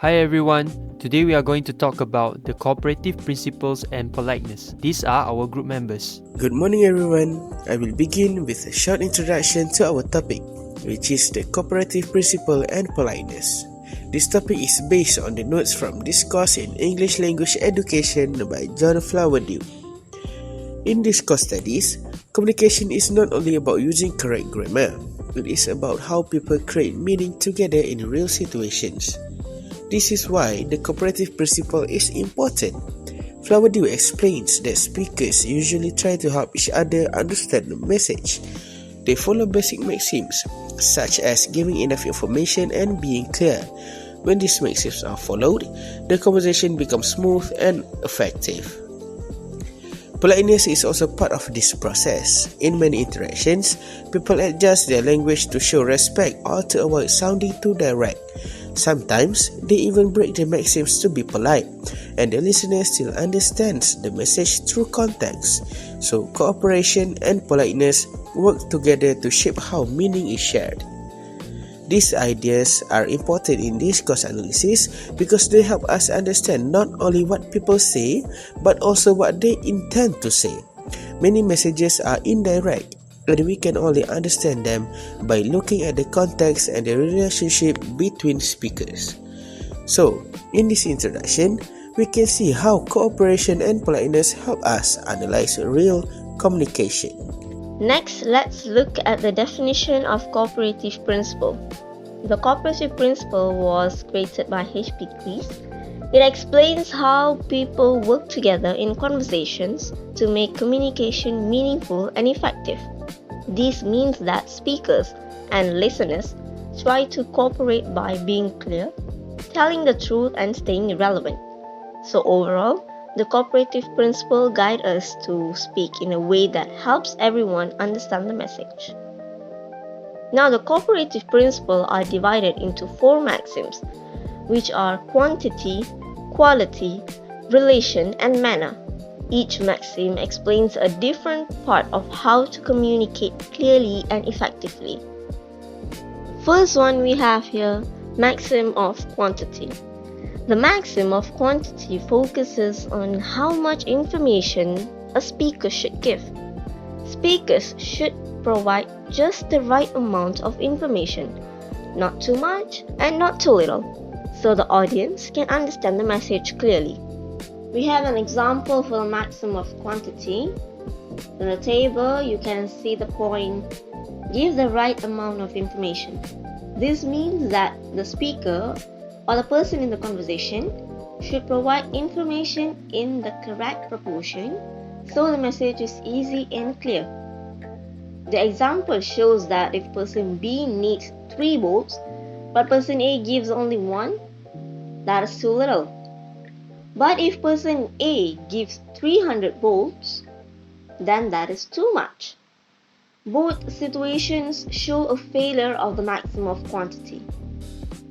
Hi everyone, today we are going to talk about the cooperative principles and politeness. These are our group members. Good morning everyone. I will begin with a short introduction to our topic, which is the cooperative principle and politeness. This topic is based on the notes from Discourse in English Language Education by John Flowerdew. In discourse studies, communication is not only about using correct grammar, it is about how people create meaning together in real situations. This is why the cooperative principle is important. Flowerdew explains that speakers usually try to help each other understand the message. They follow basic maxims, such as giving enough information and being clear. When these maxims are followed, the conversation becomes smooth and effective. Politeness is also part of this process. In many interactions, people adjust their language to show respect or to avoid sounding too direct. Sometimes, they even break the maxims to be polite, and the listener still understands the message through context. So, cooperation and politeness work together to shape how meaning is shared. These ideas are important in discourse analysis because they help us understand not only what people say, but also what they intend to say. Many messages are indirect, and we can only understand them by looking at the context and the relationship between speakers. So, in this introduction, we can see how cooperation and politeness help us analyze real communication. Next, let's look at the definition of cooperative principle. The cooperative principle was created by H.P. Cleese. It explains how people work together in conversations to make communication meaningful and effective. This means that speakers and listeners try to cooperate by being clear, telling the truth, and staying relevant. So overall, the cooperative principle guides us to speak in a way that helps everyone understand the message. Now, the cooperative principles are divided into 4 maxims, which are quantity, quality, relation, and manner. Each maxim explains a different part of how to communicate clearly and effectively. First one we have here, maxim of quantity. The maxim of quantity focuses on how much information a speaker should give. Speakers should provide just the right amount of information, not too much and not too little, so the audience can understand the message clearly. We have an example for the maxim of quantity. On the table, you can see the point, give the right amount of information. This means that the speaker or the person in the conversation should provide information in the correct proportion so the message is easy and clear. The example shows that if person B needs 3 bulbs, but person A gives only 1, that is too little. But if person A gives 300 bulbs, then that is too much. Both situations show a failure of the maxim of quantity.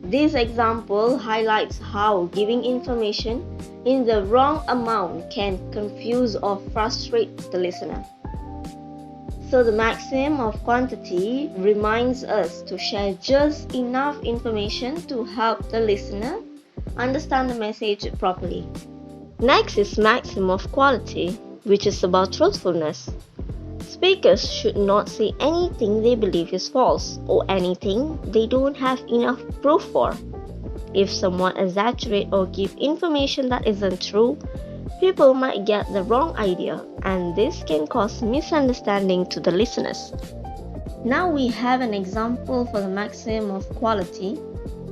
This example highlights how giving information in the wrong amount can confuse or frustrate the listener. So the maxim of quantity reminds us to share just enough information to help the listener understand the message properly. Next is maxim of quality, which is about truthfulness. Speakers should not say anything they believe is false or anything they don't have enough proof for. If someone exaggerates or gives information that isn't true, people might get the wrong idea, and this can cause misunderstanding to the listeners. Now we have an example for the maxim of quality.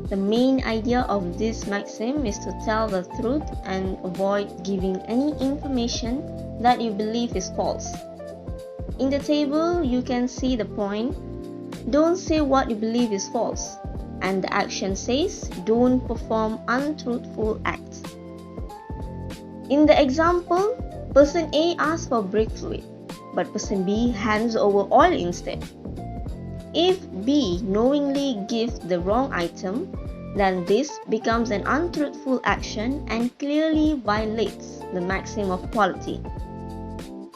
The main idea of this maxim is to tell the truth and avoid giving any information that you believe is false. In the table, you can see the point, don't say what you believe is false, and the action says, don't perform untruthful acts. In the example, person A asks for brake fluid, but person B hands over oil instead. If B knowingly gives the wrong item, then this becomes an untruthful action and clearly violates the maxim of quality.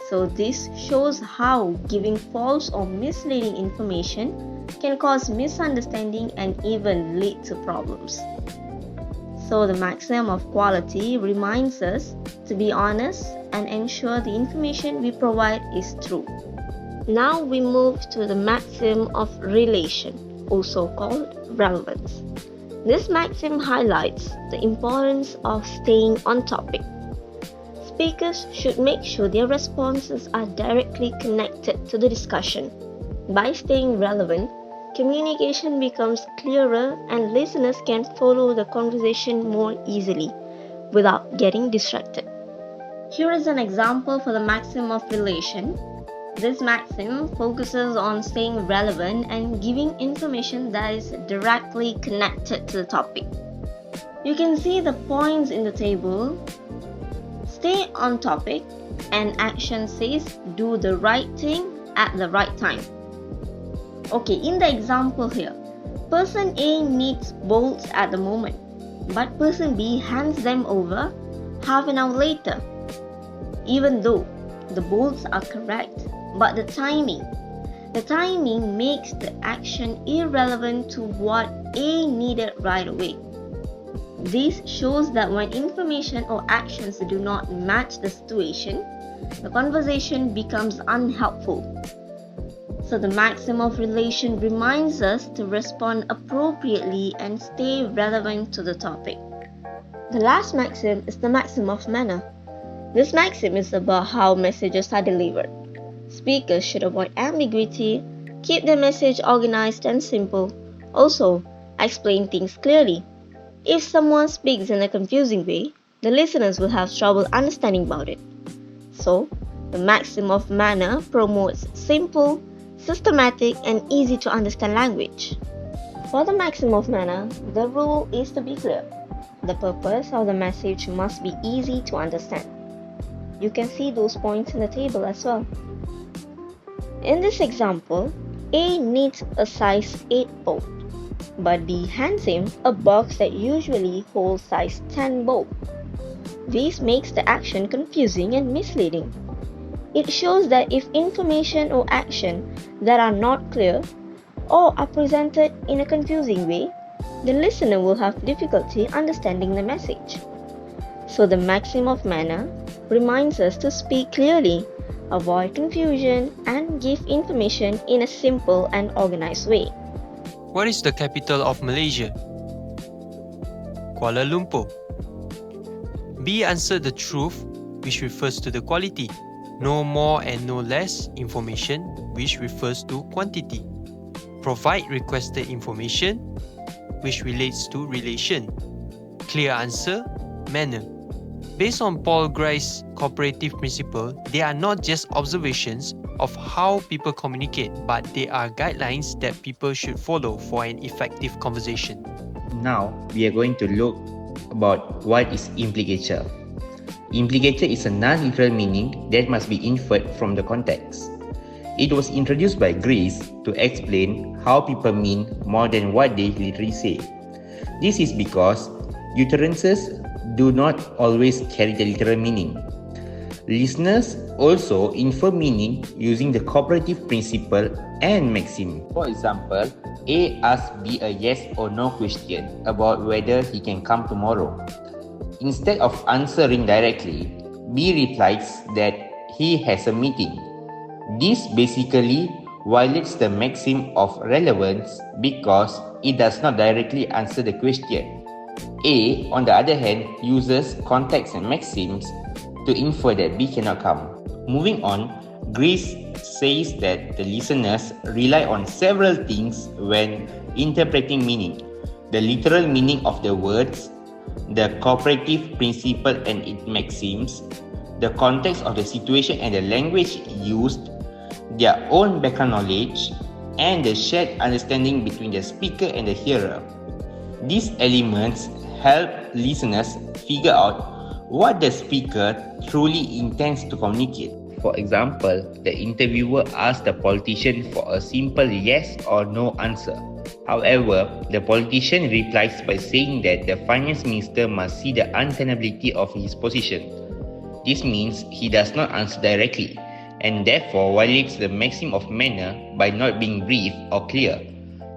So this shows how giving false or misleading information can cause misunderstanding and even lead to problems. So the maximum of quality reminds us to be honest and ensure the information we provide is true. Now we move to the maxim of relation, also called relevance. This maxim highlights the importance of staying on topic. Speakers should make sure their responses are directly connected to the discussion. By staying relevant, communication becomes clearer and listeners can follow the conversation more easily without getting distracted. Here is an example for the maxim of relation. This maxim focuses on staying relevant and giving information that is directly connected to the topic. You can see the points in the table. Stay on topic, and action says do the right thing at the right time. Okay, in the example here, person A needs bolts at the moment, but person B hands them over half an hour later. Even though the bolts are correct, but the timing makes the action irrelevant to what A needed right away. This shows that when information or actions do not match the situation, the conversation becomes unhelpful. So the maxim of relation reminds us to respond appropriately and stay relevant to the topic. The last maxim is the maxim of manner. This maxim is about how messages are delivered. Speakers should avoid ambiguity, keep their message organized and simple. Also, explain things clearly. If someone speaks in a confusing way, the listeners will have trouble understanding about it. So, the maxim of manner promotes simple, systematic, and easy to understand language. For the maxim of manner, the rule is to be clear. The purpose of the message must be easy to understand. You can see those points in the table as well. In this example, A needs a size 8 bolt, but B hands him a box that usually holds size 10 bolt. This makes the action confusing and misleading. It shows that if information or action that are not clear or are presented in a confusing way, the listener will have difficulty understanding the message. So the maxim of manner reminds us to speak clearly, avoid confusion, and give information in a simple and organized way. What is the capital of Malaysia? Kuala Lumpur. B answered the truth, which refers to the quality. No more and no less information, which refers to quantity. Provide requested information, which relates to relation. Clear answer, manner. Based on Paul Gray's cooperative principle, they are not just observations of how people communicate, but they are guidelines that people should follow for an effective conversation. Now, we are going to look about what is implicature. Implicature is a non-literal meaning that must be inferred from the context. It was introduced by Greece to explain how people mean more than what they literally say. This is because utterances do not always carry the literal meaning. Listeners also infer meaning using the cooperative principle and maxim. For example, A asks B a yes or no question about whether he can come tomorrow. Instead of answering directly, B replies that he has a meeting. This basically violates the maxim of relevance because it does not directly answer the question. A, on the other hand, uses context and maxims to infer that B cannot come. Moving on, Greece says that the listeners rely on several things when interpreting meaning: the literal meaning of the words, the cooperative principle and its maxims, the context of the situation and the language used, their own background knowledge, and the shared understanding between the speaker and the hearer. These elements help listeners figure out what the speaker truly intends to communicate. For example, the interviewer asks the politician for a simple yes or no answer. However, the politician replies by saying that the finance minister must see the untenability of his position. This means he does not answer directly, and therefore violates the maxim of manner by not being brief or clear.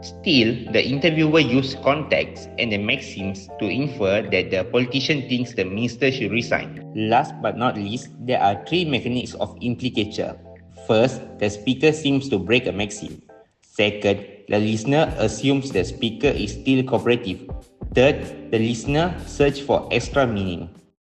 Still, the interviewer used context and the maxims to infer that the politician thinks the minister should resign. Last but not least, there are three mechanics of implicature. First, the speaker seems to break a maxim. Second, the listener assumes the speaker is still cooperative. Third, the listener searches for extra meaning.